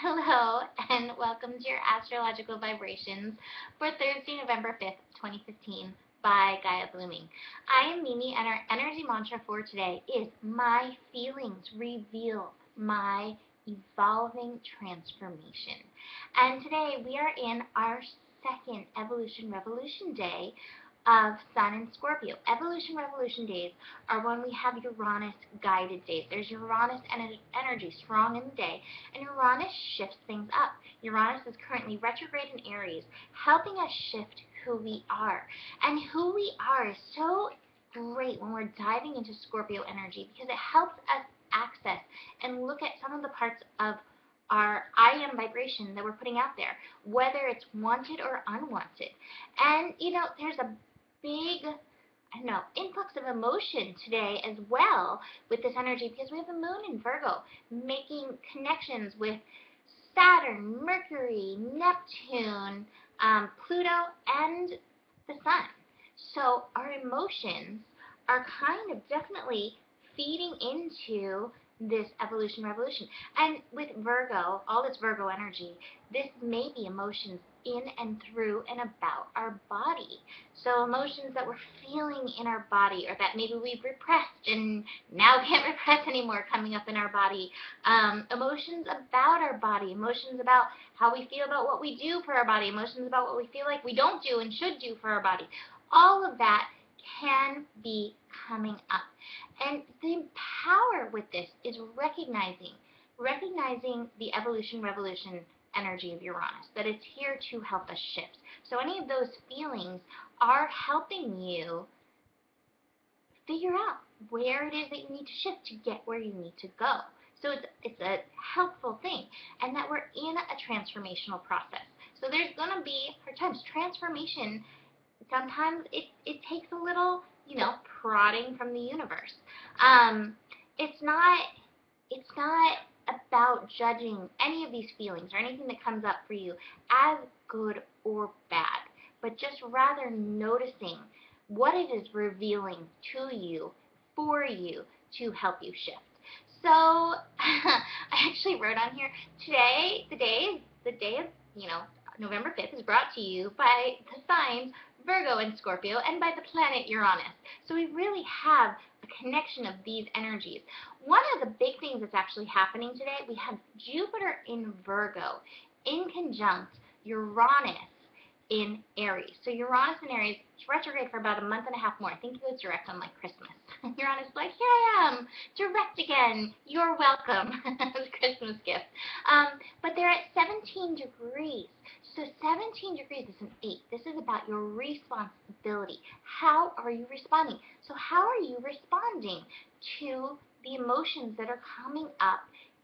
Hello, and welcome to your astrological vibrations for Thursday, November 5th, 2015 by Gaia Blooming. I am Mimi, and our energy mantra for today is my feelings reveal my evolving transformation. And today we are in our second Evolution Revolution day of Sun and Scorpio. Evolution Revolution days are when we have Uranus guided days. There's Uranus energy strong in the day, and Uranus shifts things up. Uranus is currently retrograde in Aries, helping us shift who we are. And who we are is so great when we're diving into Scorpio energy because it helps us access and look at some of the parts of our I am vibration that we're putting out there, whether it's wanted or unwanted. And, there's a big, influx of emotion today as well with this energy because we have the moon in Virgo making connections with Saturn, Mercury, Neptune, Pluto, and the sun. So our emotions are kind of definitely feeding into this evolution revolution. And with Virgo, all this Virgo energy, this may be emotions in and through and about our body. So emotions that we're feeling in our body or that maybe we've repressed and now can't repress anymore coming up in our body. Emotions about our body, emotions about how we feel about what we do for our body, emotions about what we feel like we don't do and should do for our body. All of that can be coming up. And the power with this is recognizing the evolution revolution energy of Uranus, that it's here to help us shift. So any of those feelings are helping you figure out where it is that you need to shift to get where you need to go. So it's a helpful thing, and that we're in a transformational process. So there's going to be hard times. Transformation, sometimes it takes a little, prodding from the universe. It's not about judging any of these feelings or anything that comes up for you as good or bad, but just rather noticing what it is revealing to you, for you, to help you shift. So I actually wrote on here today, the day of, November 5th is brought to you by the signs Virgo and Scorpio and by the planet Uranus. So we really have a connection of these energies. One of the big things that's actually happening today, we have Jupiter in Virgo in conjunct Uranus in Aries. So Uranus in Aries is retrograde for about a month and a half more. I think it goes direct on Christmas. Uranus is like, here I am, direct again. You're welcome. As a Christmas gift. But they're at 17 degrees. So 17 degrees is an 8. This is about your responsibility. How are you responding? So how are you responding to the emotions that are coming up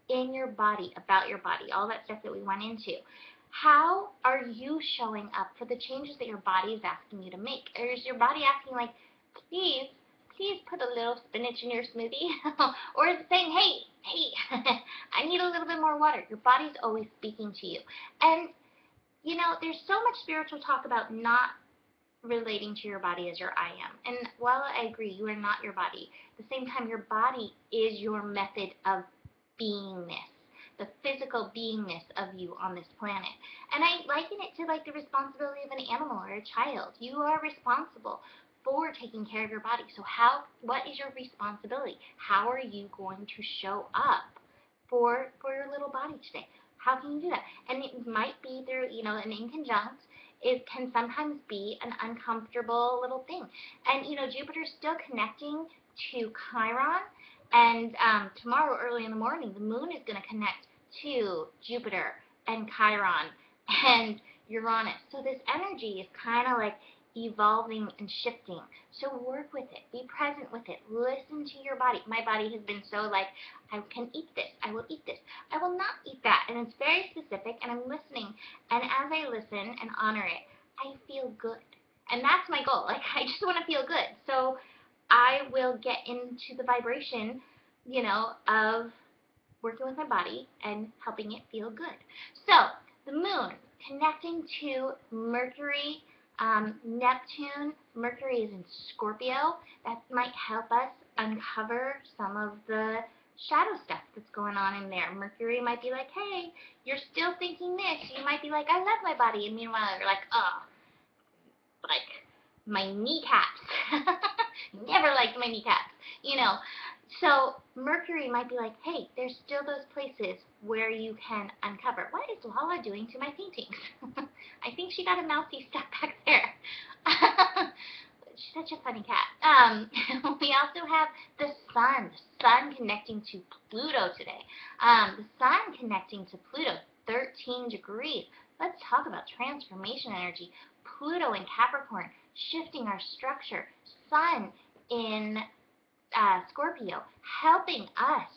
in your body, about your body, all that stuff that we went into? How are you showing up for the changes that your body is asking you to make? Or is your body asking like, please put a little spinach in your smoothie? Or is it saying, hey, I need a little bit more water? Your body's always speaking to you. And, there's so much spiritual talk about not relating to your body as your I am. And while I agree, you are not your body, at the same time, your body is your method of beingness, the physical beingness of you on this planet. And I liken it to like the responsibility of an animal or a child. You are responsible for taking care of your body. So what is your responsibility? How are you going to show up for your little body today? How can you do that? And it might be through, an inconjunct. It can sometimes be an uncomfortable little thing. And, Jupiter's still connecting to Chiron. And tomorrow early in the morning, the moon is going to connect to Jupiter and Chiron and Uranus. So this energy is kind of like evolving and shifting. So work with it. Be present with it. Listen to your body. My body has been so like, I can eat this. I will eat this. I will not eat that. And it's very specific, and I'm listening. And as I listen and honor it, I feel good. And that's my goal. Like, I just want to feel good. So I will get into the vibration, of working with my body and helping it feel good. So the moon connecting to Mercury, Neptune. Mercury is in Scorpio. That might help us uncover some of the shadow stuff that's going on in there. Mercury might be like, hey, you're still thinking this. You might be like, I love my body. And meanwhile, you're like, oh, like my kneecaps. Never liked my kneecaps, you know. So Mercury might be like, hey, there's still those places where you can uncover. What is Lala doing to my paintings? I think she got a mousy stuck back there. She's such a funny cat. We also have the sun connecting to Pluto today. The sun connecting to Pluto, 13 degrees. Let's talk about transformation energy. Pluto in Capricorn, shifting our structure. Sun in Scorpio, helping us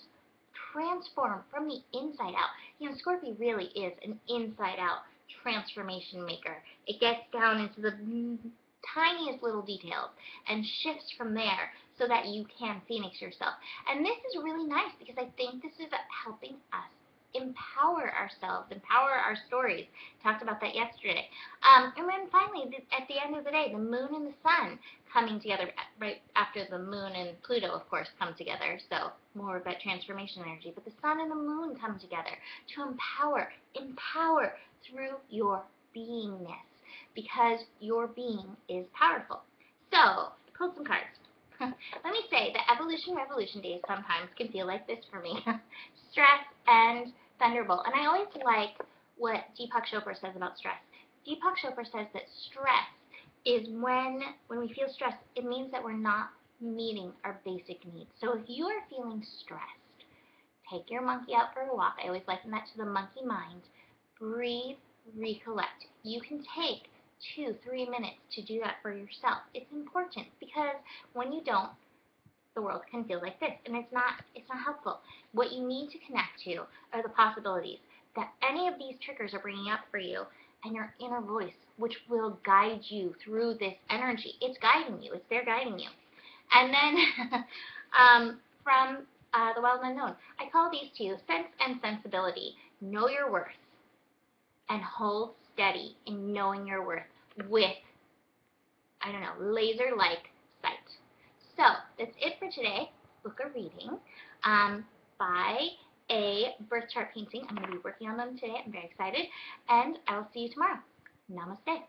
transform from the inside out. You know, Scorpio really is an inside out transformation maker. It gets down into the tiniest little details and shifts from there so that you can phoenix yourself. And this is really nice because I think this is helping us empower ourselves, empower our stories. Talked about that yesterday. And then finally, at the end of the day, the moon and the sun coming together right after the moon and Pluto, of course, come together. So more of that transformation energy. But the sun and the moon come together to empower through your beingness, because your being is powerful. So, I pulled some cards. Let me say that evolution revolution days sometimes can feel like this for me. Stress and thunderbolt. And I always like what Deepak Chopra says about stress. Deepak Chopra says that stress is when we feel stressed, it means that we're not meeting our basic needs. So if you are feeling stressed, take your monkey out for a walk. I always liken that to the monkey mind. Breathe, recollect. You can take 2-3 minutes to do that for yourself. It's important because when you don't, the world can feel like this, and it's not helpful. What you need to connect to are the possibilities that any of these triggers are bringing up for you, and your inner voice, which will guide you through this energy. It's guiding you. It's there guiding you. And then from the Wild Unknown, I call these two sense and sensibility. Know your worth and hold steady in knowing your worth with, I don't know, laser-like sight. So that's it for today. Book a reading. Buy a birth chart painting. I'm going to be working on them today. I'm very excited. And I will see you tomorrow. Namaste.